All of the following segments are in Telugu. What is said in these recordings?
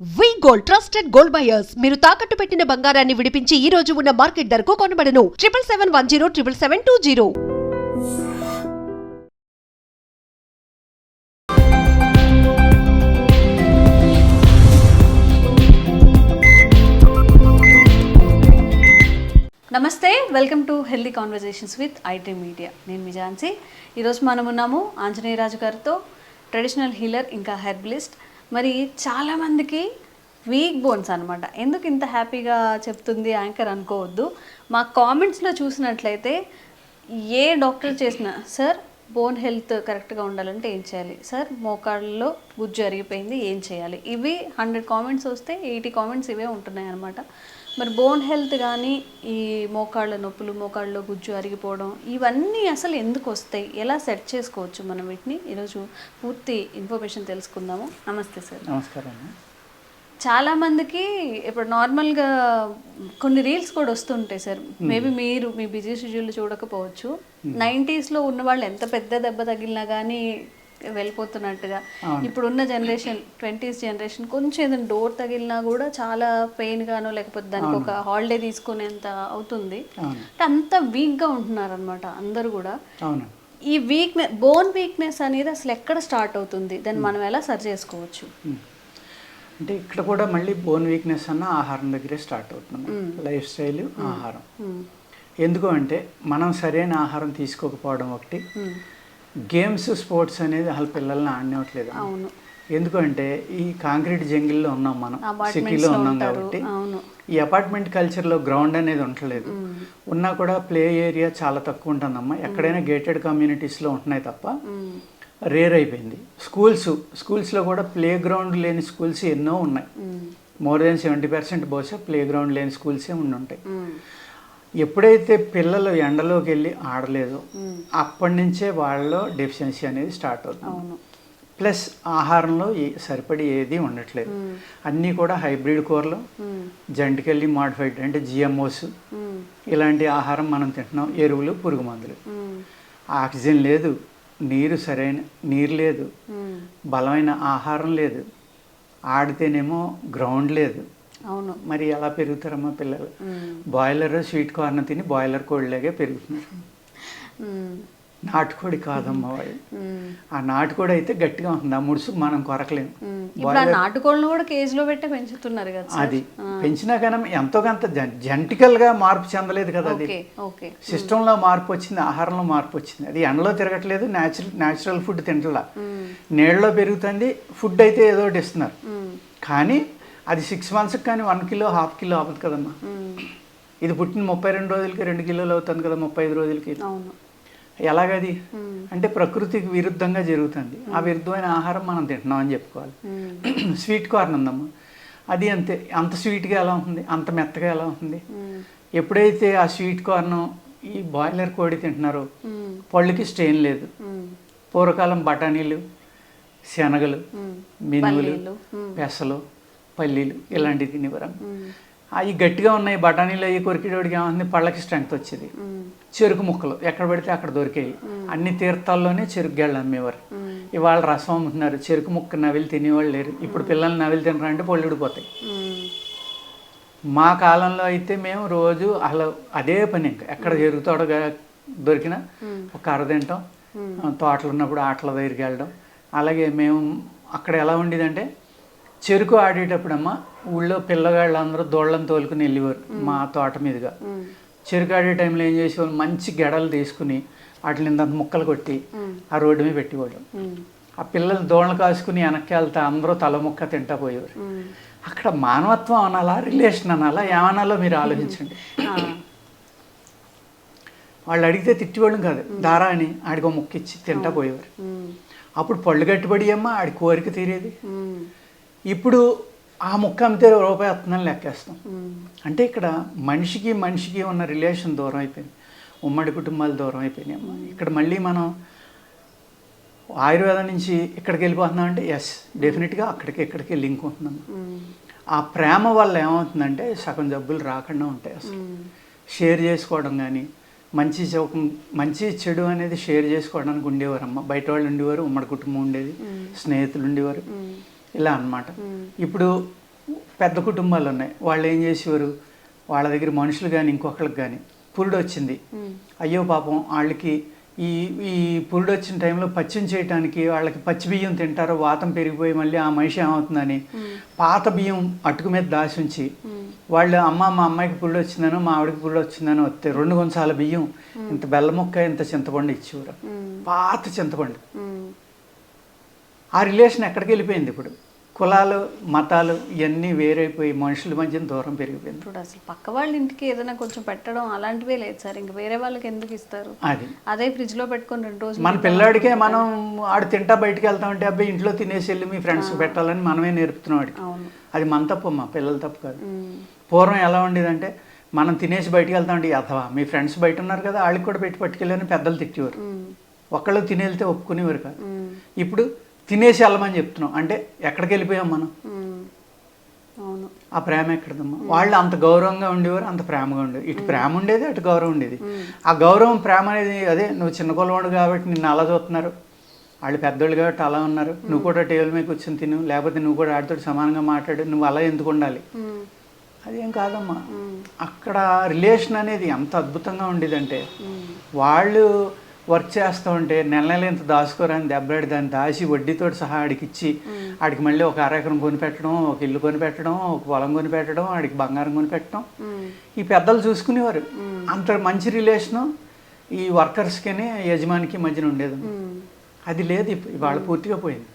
వి గోల్డ్ ట్రస్టెడ్ గోల్డ్ బయర్స్ మీరు తాకట్టు పెట్టిన బంగారాన్ని విడిపించి ఈ రోజు ఉన్న మార్కెట్ ధరకు కొనబడను 7771077720. నమస్తే, welcome to healthy conversations with IT media. నేను మీ ఝాన్సీ. ఈరోజు మనం ఉన్నాము ఆంజనేయరాజు గారితో, ట్రెడిషనల్ హీలర్ ఇంకా హెర్బలిస్ట్. మరి చాలామందికి వీక్ బోన్స్ అనమాట. ఎందుకు ఇంత హ్యాపీగా చెప్తుంది యాంకర్ అనుకోవద్దు. మా కామెంట్స్లో చూసినట్లయితే ఏ డాక్టర్ చేసినా, సార్ బోన్ హెల్త్ కరెక్ట్గా ఉండాలంటే ఏం చేయాలి, సార్ మోకాళ్ళలో గుజ్జు అరిగిపోయింది ఏం చేయాలి, ఇవి 100 కామెంట్స్ వస్తే 80 కామెంట్స్ ఇవే ఉంటున్నాయి అనమాట. మరి బోన్ హెల్త్ కానీ ఈ మోకాళ్ళ నొప్పులు, మోకాళ్ళలో గుజ్జు అరిగిపోవడం, ఇవన్నీ అసలు ఎందుకు వస్తాయి, ఎలా సెట్ చేసుకోవచ్చు మనం వీటిని, ఈరోజు పూర్తి ఇన్ఫర్మేషన్ తెలుసుకుందాము. నమస్తే సార్. నమస్కారం. చాలామందికి ఇప్పుడు నార్మల్గా కొన్ని రీల్స్ కూడా వస్తుంటాయి సార్. మేబీ మీరు మీ బిజీ షెడ్యూల్ చూడకపోవచ్చు. 90sలో ఉన్న వాళ్ళు ఎంత పెద్ద దెబ్బ తగిలినా కానీ వెళ్ళిపోతున్నట్టుగా, ఇప్పుడున్న జనరేషన్ 20s జనరేషన్ కొంచెం ఏదైనా డోర్ తగిలినా కూడా చాలా పెయిన్ గానో లేకపోతే దానికి ఒక హాలిడే తీసుకునేంత అవుతుంది. అంత వీక్గా ఉంటున్నారు అనమాట అందరూ కూడా. ఈ వీక్నెస్, బోన్ వీక్నెస్ అనేది అసలు ఎక్కడ స్టార్ట్ అవుతుంది, దాన్ని మనం ఎలా సరి చేసుకోవచ్చు? అంటే ఇక్కడ కూడా మళ్ళీ బోన్ వీక్నెస్ అన్న ఆహారం దగ్గరే స్టార్ట్ అవుతుంది. లైఫ్ స్టైల్, ఆహారం. ఎందుకు అంటే మనం సరైన ఆహారం తీసుకోకపోవడం ఒకటి, గేమ్స్ స్పోర్ట్స్ అనేది అసలు పిల్లల్ని ఆడనివ్వట్లేదు. ఎందుకంటే ఈ కాంక్రీట్ జంగిల్లో ఉన్నాం, మనం సిటీలో ఉన్నాం కాబట్టి ఈ అపార్ట్మెంట్ కల్చర్లో గ్రౌండ్ అనేది ఉండట్లేదు. ఉన్నా కూడా ప్లే ఏరియా చాలా తక్కువ ఉంటుందమ్మా. ఎక్కడైనా గేటెడ్ కమ్యూనిటీస్లో ఉంటున్నాయి తప్ప రేర్ అయిపోయింది. స్కూల్స్లో కూడా ప్లే గ్రౌండ్ లేని స్కూల్స్ ఎన్నో ఉన్నాయి. మోర్ దెన్ 70% బహుశా ప్లే గ్రౌండ్ లేని స్కూల్సే ఉంటాయి. ఎప్పుడైతే పిల్లలు ఎండలోకి వెళ్ళి ఆడలేదో అప్పటి నుంచే వాళ్ళలో డెఫిషియన్సీ అనేది స్టార్ట్ అవుతుంది. ప్లస్ ఆహారంలో సరిపడి ఏది ఉండట్లేదు. అన్నీ కూడా హైబ్రిడ్ కూరలు, జెనెటికల్లీ మాడిఫైడ్ అంటే GMOs ఇలాంటి ఆహారం మనం తింటున్నాం. ఎరువులు, పురుగు మందులు. ఆక్సిజన్ లేదు, నీరు లేదు, బలమైన ఆహారం లేదు, ఆడితేనేమో గ్రౌండ్ లేదు. అవును, మరి ఎలా పెరుగుతారమ్మా పిల్లలు? బాయిలర్ స్వీట్ కార్న్ తిని బాయిలర్ కోడిలాగే పెరుగుతున్నారు. నాటుకోడి కాదమ్మా వాడు. ఆ నాటుకోడి అయితే గట్టిగా ఉంటుంది, ఆ ముడుసు మనం కొరకలేము. నాటుకోళ్ళను కూడా కేజీలో పెట్టి పెంచుతున్నారు కదా. అది పెంచినా కానీ ఎంతో కొంత జెనెటికల్గా మార్పు చెందలేదు కదా. అది సిస్టంలో మార్పు వచ్చింది, ఆహారంలో మార్పు వచ్చింది. అది ఎండలో తిరగట్లేదు, న్యాచురల్ ఫుడ్ తింటలా, నీళ్ళలో పెరుగుతుంది. ఫుడ్ అయితే ఏదో ఒకటి ఇస్తున్నారు, కానీ అది 6 monthsకి కానీ 1 కిలో 1/2 కిలో అవ్వదు కదమ్మా. ఇది పుట్టిన 32 రోజులకి 2 కిలోలు అవుతుంది కదా, 35 రోజులకి. ఎలాగది అంటే ప్రకృతికి విరుద్ధంగా జరుగుతుంది. ఆ విరుద్ధమైన ఆహారం మనం తింటున్నాం అని చెప్పుకోవాలి. స్వీట్ కార్న్ ఉందమ్మా, అది అంతే. అంత స్వీట్గా ఎలా ఉంటుంది, అంత మెత్తగా ఎలా ఉంటుంది? ఎప్పుడైతే ఆ స్వీట్ కార్న్ ఈ బాయిలర్ కోడి తింటున్నారో పళ్ళుకి స్ట్రెయిన్ లేదు. పూర్వకాలం బఠానీలు, శనగలు, మినుములు, పెసలు, పల్లీలు ఇలాంటివి తినేవారు. అవి గట్టిగా ఉన్నాయి. బఠానీలు అవి కొరికేటోడికి ఏమవుతుంది, పళ్ళకి స్ట్రెంగ్త్ వచ్చేది. చెరుకు ముక్కలు ఎక్కడ పడితే అక్కడ దొరికాయి. అన్ని తీర్థాల్లోనే చెరుకు గళ్ళు అమ్మేవారు. ఇవాళ రసం అమ్ముతున్నారు. చెరుకు ముక్క నవిలి తినేవాళ్ళు లేరు. ఇప్పుడు పిల్లలు నవిలి తినరంటే పళ్ళు ఊడిపోతాయి. మా కాలంలో అయితే మేము రోజు అలా అదే పని, ఇంకా ఎక్కడ చెరుకు తోట దొరికినా ఒక కర్ర తింటాం, తోటలు ఉన్నప్పుడు ఆటల దగ్గరికి వెళ్ళడం. అలాగే మేము అక్కడ ఎలా ఉండేదంటే, చెరుకు ఆడేటప్పుడమ్మా ఊళ్ళో పిల్లగాళ్ళందరూ దోళ్ళని తోలుకుని వెళ్ళేవారు మా తోట మీదుగా. చెరుకు ఆడే టైంలో ఏం చేసేవాళ్ళు, మంచి గెడలు తీసుకుని వాటిని ఇంత ముక్కలు కొట్టి ఆ రోడ్డు మీద పెట్టేవాళ్ళు. ఆ పిల్లలు దోళ్ళను కాసుకుని వెనక్కి వెళ్తా అందరూ తల ముక్క తింటా పోయేవారు. అక్కడ మానవత్వం అనాలా, రిలేషన్ అనాలా, ఏమనాలో మీరు ఆలోచించండి. వాళ్ళు అడిగితే తిట్టేవాళ్ళం కాదు, దారా అని ఆడికి ముక్క ఇచ్చి తింటా పోయేవారు. అప్పుడు పళ్ళు గట్టిపడి అమ్మా ఆడి కోరిక తీరేది. ఇప్పుడు ఆ ముక్క అమ్మితే రూపాయి వస్తుందని లెక్కేస్తాం. అంటే ఇక్కడ మనిషికి ఉన్న రిలేషన్ దూరం అయిపోయింది. ఉమ్మడి కుటుంబాలు దూరం అయిపోయినాయి అమ్మా. ఇక్కడ మళ్ళీ మనం ఆయుర్వేదం నుంచి ఇక్కడికి వెళ్ళిపోతున్నాం అంటే ఎస్, డెఫినెట్గా ఇక్కడికి లింక్ ఉంటుందమ్మా. ఆ ప్రేమ వల్ల ఏమవుతుందంటే సగం జబ్బులు రాకుండా ఉంటాయి. అసలు షేర్ చేసుకోవడం కానీ, మంచి చెడు అనేది షేర్ చేసుకోవడానికి ఉండేవారమ్మ. బయట వాళ్ళు ఉండేవారు, ఉమ్మడి కుటుంబం ఉండేది, స్నేహితులు ఉండేవారు, ఇలా అన్నమాట. ఇప్పుడు పెద్ద కుటుంబాలు ఉన్నాయి, వాళ్ళు ఏం చేసేవారు, వాళ్ళ దగ్గర మనుషులు కానీ ఇంకొకరికి కానీ పురుడు వచ్చింది, అయ్యో పాపం వాళ్ళకి ఈ ఈ పురుడు వచ్చిన టైంలో పచ్చిం చేయడానికి వాళ్ళకి పచ్చి బియ్యం తింటారో వాతం పెరిగిపోయి మళ్ళీ ఆ మనిషి ఏమవుతుందని పాత బియ్యం అటుకు మీద దాచి ఉంచి వాళ్ళు మా అమ్మాయికి పురుడు వచ్చిందనో మా ఆవిడకి పురుడు వచ్చిందనో వస్తే 2 కొంచాల బియ్యం ఇంత బెల్ల ముక్క ఇంత చింతపండు ఇచ్చేవారు, పాత చింతపండు. ఆ రిలేషన్ ఎక్కడికి వెళ్ళిపోయింది ఇప్పుడు? కులాలు మతాలు ఇవన్నీ వేరైపోయి మనుషుల మధ్య దూరం పెరిగిపోయింది. ఇప్పుడు అసలు పక్క వాళ్ళ ఇంటికి ఏదైనా కొంచెం పెట్టడం అలాంటివే లేదు సార్, ఇంకా వేరే వాళ్ళకి ఎందుకు ఇస్తారు? అదే ఫ్రిడ్జ్ లో పెట్టుకొని 2 రోజులు మన పిల్లాడికే మనం ఆడు తింటా బయటకు వెళ్తా ఉంటే అబ్బాయి ఇంట్లో తినేసి వెళ్ళి మీ ఫ్రెండ్స్ పెట్టాలని మనమే నేర్పుతున్నాం వాడికి. అది మన తప్పు, మా పిల్లల తప్పు కాదు. పూర్వం ఎలా ఉండేదంటే మనం తినేసి బయటకు వెళ్తా ఉంటే అథవా మీ ఫ్రెండ్స్ బయట ఉన్నారు కదా వాళ్ళకి కూడా పెట్టి పట్టుకెళ్ళని పెద్దలు తిట్టేవారు, ఒకళ్ళు తిని వెళ్తే ఒప్పుకునేవారు కాదు. ఇప్పుడు తినేసి వెళ్ళమని చెప్తున్నాం అంటే ఎక్కడికి వెళ్ళిపోయాం మనం? ఆ ప్రేమ ఎక్కడదమ్మా? వాళ్ళు అంత గౌరవంగా ఉండేవారు, అంత ప్రేమగా ఉండేది. ఇటు ప్రేమ ఉండేది, అటు గౌరవం ఉండేది. ఆ గౌరవం ప్రేమ అనేది అదే నువ్వు చిన్న కొలవాడు కాబట్టి నిన్ను అలా చూస్తున్నారు, వాళ్ళు పెద్దోళ్ళు కాబట్టి అలా ఉన్నారు, నువ్వు కూడా టేబుల్ మీద కూర్చొని తిను, లేకపోతే నువ్వు కూడా ఆడితో సమానంగా మాట్లాడు, నువ్వు అలా ఎందుకు ఉండాలి? అదేం కాదమ్మా. అక్కడ రిలేషన్ అనేది ఎంత అద్భుతంగా ఉండేదంటే వాళ్ళు వర్క్ చేస్తూ ఉంటే నెల ఇంత దాచుకోరని దెబ్బలాడి దాన్ని దాచి వడ్డీతో సహా ఆడికి ఇచ్చి ఆడికి మళ్ళీ ఒక అరెకరం కొనిపెట్టడం, ఒక ఇల్లు కొనిపెట్టడం, ఒక పొలం కొనిపెట్టడం, ఆడికి బంగారం కొనిపెట్టడం ఈ పెద్దలు చూసుకునేవారు. అంత మంచి రిలేషను ఈ వర్కర్స్కి యజమానికి మధ్యన ఉండేది. అది లేదు ఇవాళ పూర్తిగా పోయింది.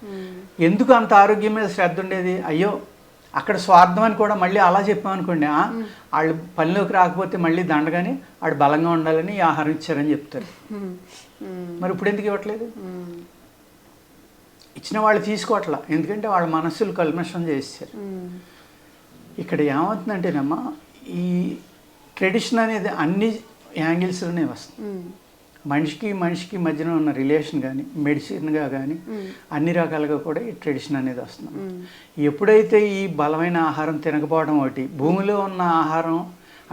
ఎందుకు అంత ఆరోగ్యం మీద శ్రద్ధ ఉండేది? అయ్యో అక్కడ స్వార్థం అని కూడా మళ్ళీ అలా చెప్పామనుకోండి, వాళ్ళు పనిలోకి రాకపోతే మళ్ళీ దండగానే వాడు బలంగా ఉండాలని ఈ ఆహారం ఇచ్చారని చెప్తారు. మరి ఇప్పుడు ఎందుకు ఇవ్వట్లేదు? ఇచ్చిన వాళ్ళు తీసుకోవట్లా, ఎందుకంటే వాళ్ళ మనస్సులు కల్మషం చేస్తారు. ఇక్కడ ఏమవుతుందంటేనమ్మా ఈ ట్రెడిషన్ అనేది అన్ని యాంగిల్స్లోనే వస్తుంది. మనిషికి మధ్యన ఉన్న రిలేషన్ కానీ మెడిసిన్గా కానీ అన్ని రకాలుగా కూడా ఈ ట్రెడిషన్ అనేది వస్తుంది. ఎప్పుడైతే ఈ బలమైన ఆహారం తినకపోవడం ఒకటి, భూమిలో ఉన్న ఆహారం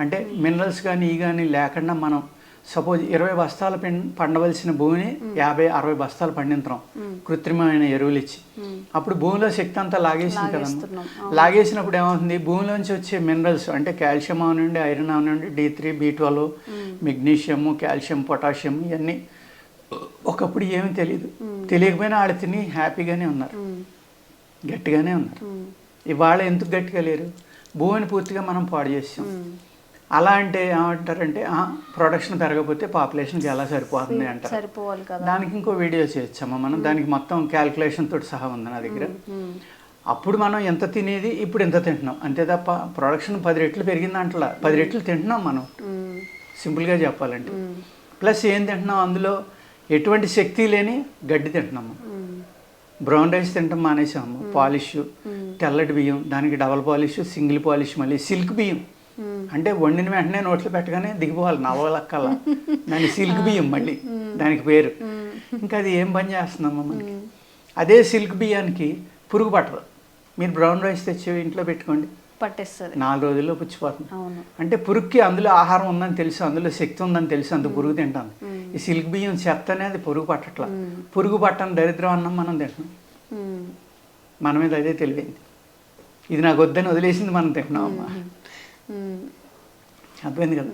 అంటే మినరల్స్ కానీ ఈ కానీ లేకుండా మనం సపోజ్ 20 బస్తాలు పండవలసిన భూమిని 50-60 బస్తాలు పండించడం కృత్రిమమైన ఎరువులు ఇచ్చి, అప్పుడు భూమిలో శక్తి అంతా లాగేసింది కదమ్మా. లాగేసినప్పుడు ఏమవుతుంది, భూమిలోంచి వచ్చే మినరల్స్ అంటే కాల్షియం అవనండి, ఐరన్ అవనండి, D3, B12, magnesium, calcium, potassium ఇవన్నీ ఒకప్పుడు ఏమీ తెలియకపోయినా వాళ్ళు తిని హ్యాపీగానే ఉన్నారు, గట్టిగానే ఉన్నారు. ఇవాళ ఎందుకు గట్టిగా లేరు? భూమిని పూర్తిగా మనం పాడు చేసాం. అలా అంటే ఏమంటారంటే ప్రొడక్షన్ పెరగకపోతే పాపులేషన్కి ఎలా సరిపోతుంది అంటారు. దానికి ఇంకో వీడియో చేయొచ్చమ్మా మనం, దానికి మొత్తం క్యాల్కులేషన్ తోటి సహా ఉంది నా దగ్గర. అప్పుడు మనం ఎంత తినేది ఇప్పుడు ఎంత తింటున్నాం అంతే తప్ప ప్రొడక్షన్ 10 రెట్లు పెరిగిందంటలా, 10 రెట్లు తింటున్నాం మనం సింపుల్గా చెప్పాలంటే. ప్లస్ ఏం తింటున్నాం, అందులో ఎటువంటి శక్తి లేని గడ్డి తింటున్నాము. బ్రౌన్ రైస్ తింటాం మానేసాము, పాలిష్, తెల్లటి బియ్యం, దానికి డబల్ పాలిష్, సింగిల్ పాలిష్, మళ్ళీ సిల్క్ బియ్యం అంటే వండిన వెంటనే నోట్లో పెట్టగానే దిగిపోవాలి నవలక్కల, దాని సిల్క్ బియ్యం మళ్ళీ దానికి పేరు. ఇంకా అది ఏం పని చేస్తుందమ్మా మనకి? అదే సిల్క్ బియ్యానికి పురుగు పట్టదు. మీరు బ్రౌన్ రైస్ తెచ్చి ఇంట్లో పెట్టుకోండి, పట్టేస్తుంది, 4 రోజుల్లో పుచ్చిపోతుంది. అంటే పురుగుకి అందులో ఆహారం ఉందని తెలుసు, అందులో శక్తి ఉందని తెలుసు, అందుకు పురుగు తింటాను. ఈ సిల్క్ బియ్యం చెత్త అనేది పురుగు పట్టట్లా. పురుగు పట్టని దరిద్రం అన్నం మనం తింటున్నాం. మన మీద అదే తెలియదు, ఇది నాకు వద్దని వదిలేసింది మనం తింటున్నాం అమ్మా. అర్థమైంది కదా?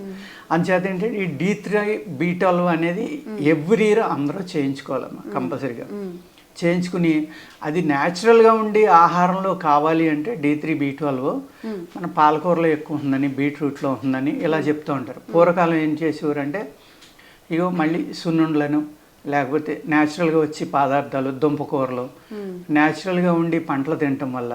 అంచేత ఏంటంటే ఈ D3, B12 అనేది ఎవ్రీ ఇయర్ అందరూ చేయించుకోవాలమ్మా కంపల్సరీగా. చేయించుకుని అది న్యాచురల్గా ఉండి ఆహారంలో కావాలి అంటే D3, B12 మన పాలకూరలో ఎక్కువ ఉందని, బీట్రూట్లో ఉందని ఇలా చెప్తూ ఉంటారు. పూర్వకాలం ఏం చేసేవారు అంటే ఇగో మళ్ళీ సున్నుండలను లేకపోతే న్యాచురల్గా వచ్చి పదార్థాలు, దుంపకూరలు న్యాచురల్గా ఉండి పంటలు తినటం వల్ల,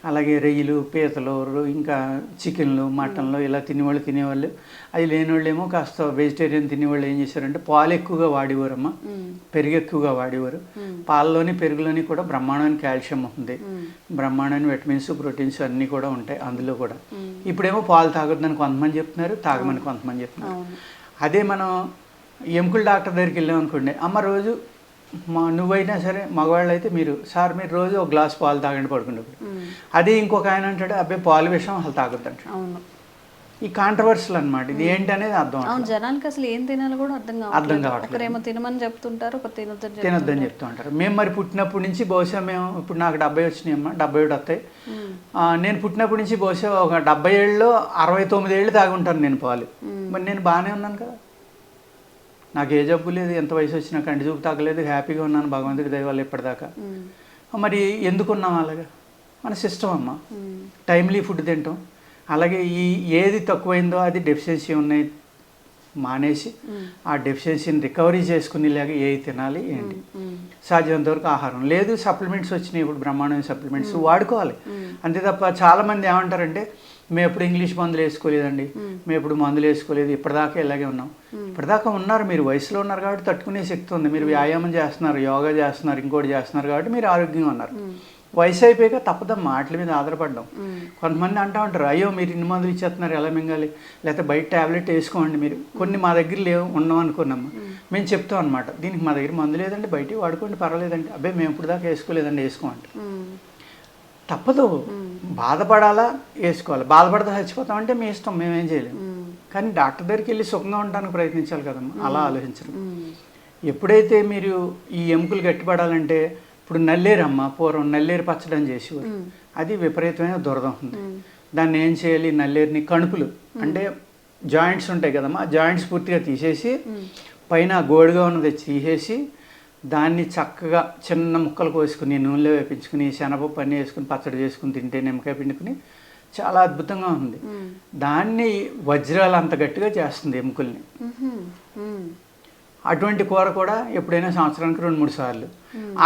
అలాగే రొయ్యలు, పీతలు, ఇంకా చికెన్లు, మటన్లు ఇలా తినేవాళ్ళు. అది లేనివాళ్ళు ఏమో కాస్త వెజిటేరియన్ తినేవాళ్ళు ఏం చేశారంటే పాలు ఎక్కువగా వాడేవారమ్మా, పెరుగు ఎక్కువగా వాడేవారు. పాలలోని పెరుగులోని కూడా బ్రహ్మాండమైన కాల్షియం ఉంటుంది, బ్రహ్మాండమైన విటమిన్స్, ప్రోటీన్స్ అన్నీ కూడా ఉంటాయి అందులో కూడా. ఇప్పుడేమో పాలు తాగొద్దని కొంతమంది చెప్తున్నారు, తాగమని కొంతమంది చెప్తున్నారు. అదే మనం ఎముకల డాక్టర్ దగ్గరికి వెళ్ళామనుకోండి, అమ్మ రోజు నువ్వైనా సరే మగవాళ్ళు అయితే మీరు రోజు ఒక గ్లాస్ పాలు తాగండి పడుకునేప్పుడు. అదే ఇంకొక ఆయన అంటాడు అబ్బాయి పాలు విషయం అసలు తాగొద్దు అంటాడు. ఈ కాంట్రవర్సల్ అనమాట. ఇది ఏంటి అనేది అర్థం అవును, జనానికి అసలు ఏం తినాలో కూడా అర్థం కావట్లేదు. ఒకరేమో తినమని చెప్తుంటారు, ఒక తినొద్దని చెప్తూ ఉంటారు. మేము మరి పుట్టినప్పటి నుంచి బహుశా మేము ఇప్పుడు నాకు 70 వచ్చినాయి అమ్మా, 71 వస్తాయి. నేను పుట్టినప్పటి నుంచి బహుశా ఒక 70 ఏళ్ళలో 69 ఏళ్ళు తాగి ఉంటాను నేను పాలు. మరి నేను బాగానే ఉన్నాను కదా, నాకు ఏ జబ్బు లేదు, ఎంత వయసు వచ్చినా కంటి చూపు తగ్గలేదు, హ్యాపీగా ఉన్నాను భగవంతుడి దయ వల్ల ఇప్పటిదాకా. మరి ఎందుకున్నాం అలాగా? మన సిస్టమ్ అమ్మ. టైమ్లీ ఫుడ్ తింటాం, అలాగే ఏది తక్కువైందో అది డెఫిషియన్సీ ఉన్నాయి మానేసి ఆ డెఫిషియన్సీని రికవరీ చేసుకునేలాగా ఏది తినాలి ఏంటి, సాధ్యమైనంత వరకు ఆహారం లేదు. సప్లిమెంట్స్ వచ్చినాయి ఇప్పుడు, బ్రహ్మాండమైన సప్లిమెంట్స్ వాడుకోవాలి అంతే తప్ప. చాలామంది ఏమంటారంటే మేము ఎప్పుడు ఇంగ్లీష్ మందులు వేసుకోలేదండి, మేము ఎప్పుడు మందులు వేసుకోలేదు, ఇప్పటిదాకా ఇలాగే ఉన్నాం. ఇప్పటిదాకా ఉన్నారు, మీరు వయసులో ఉన్నారు కాబట్టి తట్టుకునే శక్తి ఉంది, మీరు వ్యాయామం చేస్తున్నారు, యోగా చేస్తున్నారు, ఇంకోటి చేస్తున్నారు కాబట్టి మీరు ఆరోగ్యంగా ఉన్నారు. వయసు అయిపోయాక తప్పదమ్మా వాటి మీద ఆధారపడ్డాం. కొంతమంది అంటూ ఉంటారు, అయ్యో మీరు ఇన్ని మందులు ఇచ్చేస్తున్నారు ఎలా మింగాలి, లేకపోతే బయట ట్యాబ్లెట్ వేసుకోండి మీరు. కొన్ని మా దగ్గర లేవు, ఉన్నాం అనుకున్నాము. మేము చెప్తాం అనమాట, దీనికి మా దగ్గర మందు లేదండి, బయట వాడుకోండి పర్వాలేదండి. అబ్బాయి మేము ఇప్పుడు దాకా వేసుకోలేదండి, వేసుకోమంటే తప్పదు. బాధపడాలా వేసుకోవాలి, బాధపడితే చచ్చిపోతామంటే మీ ఇష్టం, మేమేం చేయలేము. కానీ డాక్టర్ దగ్గరికి వెళ్ళి సుఖంగా ఉండడానికి ప్రయత్నించాలి కదమ్మా, అలా ఆలోచించడం. ఎప్పుడైతే మీరు ఈ ఎముకలు గట్టిపడాలంటే, ఇప్పుడు నల్లేరమ్మ పూర్వం నల్లేరు పచ్చడి అని చేసేవారు, అది విపరీతమైన దురద ఉంది. దాన్ని ఏం చేయాలి, నల్లేరుని కణుపులు అంటే జాయింట్స్ ఉంటాయి కదమ్మా, జాయింట్స్ పూర్తిగా తీసేసి పైన గోడుగా ఉన్నది తీసేసి దాన్ని చక్కగా చిన్న ముక్కలు కోసుకుని నూనెలో వేపించుకుని శనగపప్పు అన్నీ వేసుకుని పచ్చడి చేసుకుని తింటే, నిమ్మకాయ పిండుకుని చాలా అద్భుతంగా ఉంది. దాన్ని వజ్రాలు అంత గట్టిగా చేస్తుంది ఎముకల్ని. అటువంటి కూర కూడా ఎప్పుడైనా సంవత్సరానికి 2-3 సార్లు.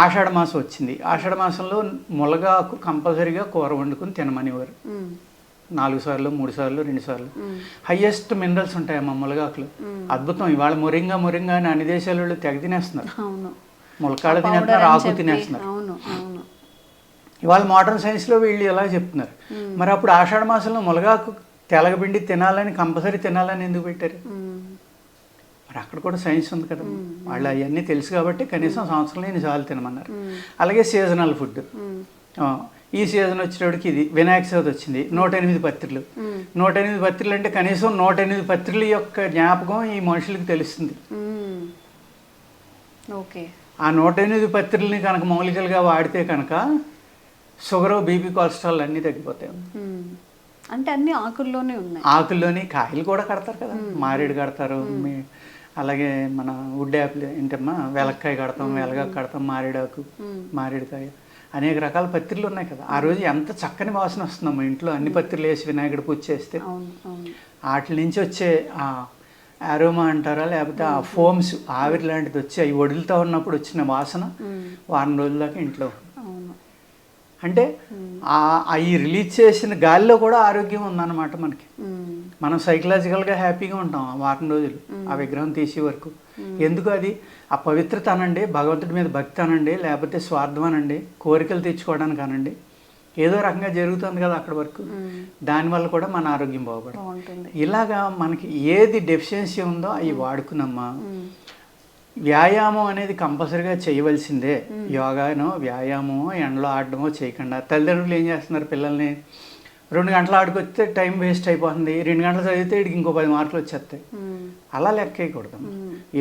ఆషాఢ మాసం వచ్చింది, ఆషాఢ మాసంలో ములగాకు కంపల్సరీగా కూర వండుకుని తినమనేవారు. 4 సార్లు 3 సార్లు 2 సార్లు. హయ్యెస్ట్ మినరల్స్ ఉంటాయమ్మా ములగాకులు, అద్భుతం. ఇవాళ మొరింగా అని అన్ని దేశాల వాళ్ళు తెగ తినేస్తున్నారు, ములకాళ్ళు తినేస్తున్నారు, ఆకు తినేస్తున్నారు. ఇవాళ మోడర్న్ సైన్స్లో వీళ్ళు ఎలా చెప్తున్నారు. మరి అప్పుడు ఆషాఢ మాసంలో ములగాకు తెలగపిండి తినాలని కంపల్సరీ తినాలని ఎందుకు పెట్టారు? మరి అక్కడ కూడా సైన్స్ ఉంది కదా, వాళ్ళు అవన్నీ తెలుసు కాబట్టి కనీసం సంవత్సరంలో ఎన్నిసార్లు తినమన్నారు. అలాగే సీజనల్ ఫుడ్, ఈ సీజన్ వచ్చేటప్పటికి ఇది వినాయక చవితి వచ్చింది, 108 పత్రికలు. 108 పత్రికలు అంటే కనీసం 108 పత్రికల యొక్క జ్ఞాపకం ఈ మనుషులకు తెలుస్తుంది. ఓకే, ఆ 108 పత్రికల్ని కనుక మౌలికలుగా వాడితే కనుక షుగర్, బీపీ, కొలెస్ట్రాల్ అన్నీ తగ్గిపోతాయి. అంటే అన్ని ఆకుల్లోనే ఉన్నాయి. ఆకుల్లోని కాయలు కూడా కడతారు కదా, మారేడు కడతారు, అలాగే మన వుడ్ యాపిల్ ఏంటమ్మా వెలక్కాయ కడతాం, వెలగాకు కడతాం, మారేడాకు, మారేడుకాయ, అనేక రకాల పత్రికలు ఉన్నాయి కదా. ఆ రోజు ఎంత చక్కని వాసన వస్తుందమ్మా ఇంట్లో అన్ని పత్రికలు వేసి వినాయకుడు పూజ చేస్తే. వాటి నుంచి వచ్చే ఆ అరోమా అంటారా, లేకపోతే ఆ ఫోమ్స్ ఆవిరి లాంటిది వచ్చి అవి వడులుతూ ఉన్నప్పుడు వచ్చిన వాసన వారం రోజుల దాకా ఇంట్లో. అంటే అవి రిలీజ్ చేసిన గాలిలో కూడా ఆరోగ్యం ఉందన్నమాట మనకి. మనం సైకలాజికల్గా హ్యాపీగా ఉంటాం ఆ వారం రోజులు ఆ విగ్రహం తీసే వరకు. ఎందుకు అది ఆ పవిత్రత అనండి, భగవంతుడి మీద భక్తి అనండి, లేకపోతే స్వార్థం అనండి, కోరికలు తెచ్చుకోవడానికి అనండి, ఏదో రకంగా జరుగుతుంది కదా అక్కడి వరకు. దానివల్ల కూడా మన ఆరోగ్యం బాగుపడుతుంది. ఇలాగా మనకి ఏది డెఫిషియన్సీ ఉందో అవి వాడుకున్నమ్మా. వ్యాయామం అనేది కంపల్సరీగా చేయవలసిందే. యోగానో వ్యాయామమో ఎండలో ఆడడమో చేయకుండా తల్లిదండ్రులు ఏం చేస్తున్నారు, పిల్లల్ని 2 గంటలు ఆడుకొస్తే టైం వేస్ట్ అయిపోతుంది, 2 గంటలు చదివితే వీడికి ఇంకో 10 మార్కులు వచ్చేస్తాయి. అలా లెక్క వేయకూడదు.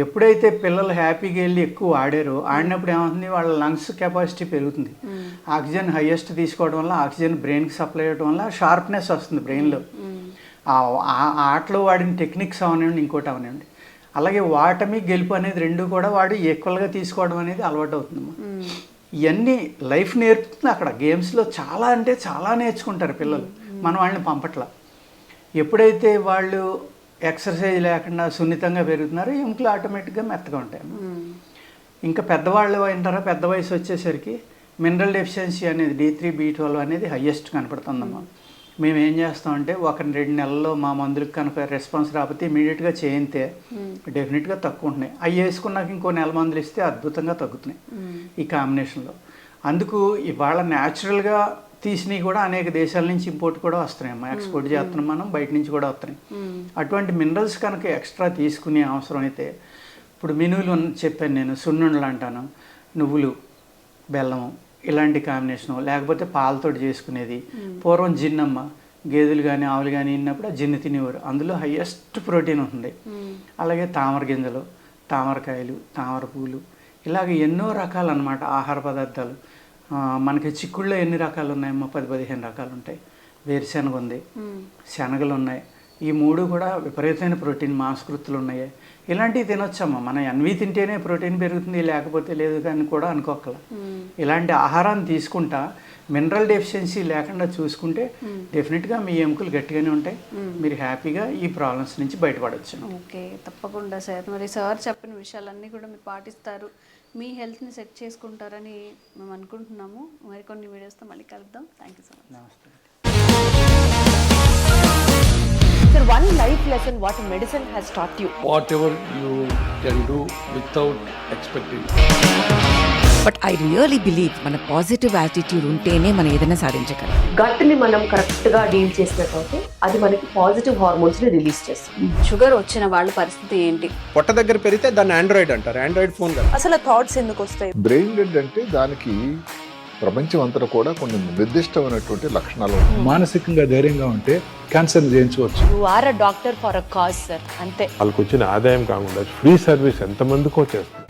ఎప్పుడైతే పిల్లలు హ్యాపీగా వెళ్ళి ఎక్కువ ఆడారో, ఆడినప్పుడు ఏమవుతుంది, వాళ్ళ లంగ్స్ కెపాసిటీ పెరుగుతుంది, ఆక్సిజన్ హైయెస్ట్ తీసుకోవడం వల్ల ఆక్సిజన్ బ్రెయిన్కి సప్లై అవ్వడం వల్ల షార్ప్నెస్ వస్తుంది బ్రెయిన్లో. ఆ ఆటలో వాడిన టెక్నిక్స్ అవనివ్వండి, ఇంకోటి అవనివ్వండి. అలాగే వాటమి గెలుపు అనేది 2 కూడా వాడు ఈక్వల్గా తీసుకోవడం అనేది అలవాటు అవుతుందమ్మా. ఇవన్నీ లైఫ్ నేర్పుతుంది అక్కడ. గేమ్స్లో చాలా అంటే చాలా నేర్చుకుంటారు పిల్లలు, మనం వాళ్ళని పంపట్ల. ఎప్పుడైతే వాళ్ళు ఎక్సర్సైజ్ లేకుండా సున్నితంగా పెరుగుతున్నారో ఎముకలు ఆటోమేటిక్గా మెత్తగా ఉంటాయి. ఇంకా పెద్దవాళ్ళు అంటారా, పెద్ద వయసు వచ్చేసరికి మినరల్ డెఫిషియన్సీ అనేది D3, B12 అనేది హయ్యెస్ట్ కనపడుతుందమ్మా. మేము ఏం చేస్తామంటే 1-2 నెలల్లో మా మందులకు కనుక రెస్పాన్స్ రాకపోతే ఇమీడియట్గా చేయితే డెఫినెట్గా తక్కువ ఉంటున్నాయి. అవి వేసుకున్నాక ఇంకో 1 నెల మందులు ఇస్తే అద్భుతంగా తగ్గుతున్నాయి ఈ కాంబినేషన్లో. అందుకు ఇవాళ న్యాచురల్గా తీసినవి కూడా అనేక దేశాల నుంచి ఇంపోర్ట్ కూడా వస్తున్నాయి అమ్మా, ఎక్స్పోర్ట్ చేస్తున్నాం మనం, బయట నుంచి కూడా వస్తున్నాయి. అటువంటి మినరల్స్ కనుక ఎక్స్ట్రా తీసుకునే అవసరం అయితే, ఇప్పుడు మినువులు చెప్పాను నేను, సున్నుండలు అంటాను, నువ్వులు, బెల్లము, ఇలాంటి కాంబినేషను, లేకపోతే పాలతోటి చేసుకునేది. పూర్వం జిన్నమ్మ, గేదెలు కానీ ఆవులు కానీ తిన్నప్పుడు ఆ జున్ను తినేవారు. అందులో హయ్యెస్ట్ ప్రోటీన్ ఉంటుంది. అలాగే తామర గింజలు, తామరకాయలు, తామర పూలు, ఇలాగ ఎన్నో రకాలు అన్నమాట ఆహార పదార్థాలు. మనకి చిక్కుళ్ళలో ఎన్ని రకాలు ఉన్నాయమ్మా? 10-15 రకాలు ఉంటాయి. వేరుశనగ ఉంది, శనగలు ఉన్నాయి. ఈ 3 కూడా విపరీతమైన ప్రోటీన్ మాంసకృతులు ఉన్నాయి. ఇలాంటివి తినొచ్చమ్మా. మనం ఎన్వి తింటేనే ప్రోటీన్ పెరుగుతుంది, లేకపోతే లేదు కానీ కూడా అనుకోకల. ఇలాంటి ఆహారాన్ని తీసుకుంటా మినరల్ డెఫిషియన్సీ లేకుండా చూసుకుంటే డెఫినెట్గా మీ ఎముకలు గట్టిగానే ఉంటాయి. మీరు హ్యాపీగా ఈ ప్రాబ్లమ్స్ నుంచి బయటపడవచ్చు. ఓకే, తప్పకుండా సార్. మరి సార్ చెప్పిన విషయాలన్నీ కూడా మీరు పాటిస్తారు, మీ హెల్త్ని సెట్ చేసుకుంటారని మేము అనుకుంటున్నాము. మరికొన్ని వీడియోస్తో మళ్ళీ కలుద్దాం. Thank you so much. నమస్తే. Sir, one life lesson what medicine has taught you. Whatever you can do without expecting. But I really believe మన పాజిటివ్ యాటిట్యూడ్ ఉంటేనే మనం ఏదైనా సాధించగలం. గట్ ని మనం కరెక్ట్ గా డీల్ చేసినట్లయితే అది మనకి పాజిటివ్ హార్మోన్స్ ని రిలీజ్ చేస్తుంది. షుగర్ వచ్చిన వాళ్ళ పరిస్థితి ఏంటి? పొట్ట దగ్గర పెరిగితే దాన్ని ఆండ్రాయిడ్ అంటారు, ఆండ్రాయిడ్ ఫోన్ కదా. అసలు థాట్స్ ఎందుకు వస్తాయి? బ్రెయిన్ డెడ్ అంటే దానికి ప్రపంచం అంతా కూడా కొన్ని నిర్దిష్టమైనటువంటి లక్షణాలు ఉంటాయి. మానసికంగా ధైర్యంగా ఉంటే క్యాన్సర్ జయించవచ్చు. You are a doctor for a cause sir, అంతే. వాళ్ళకి వచ్చిన ఆదాయం కాకుండా ఫ్రీ సర్వీస్ ఎంతమందికో చేస్తుంది.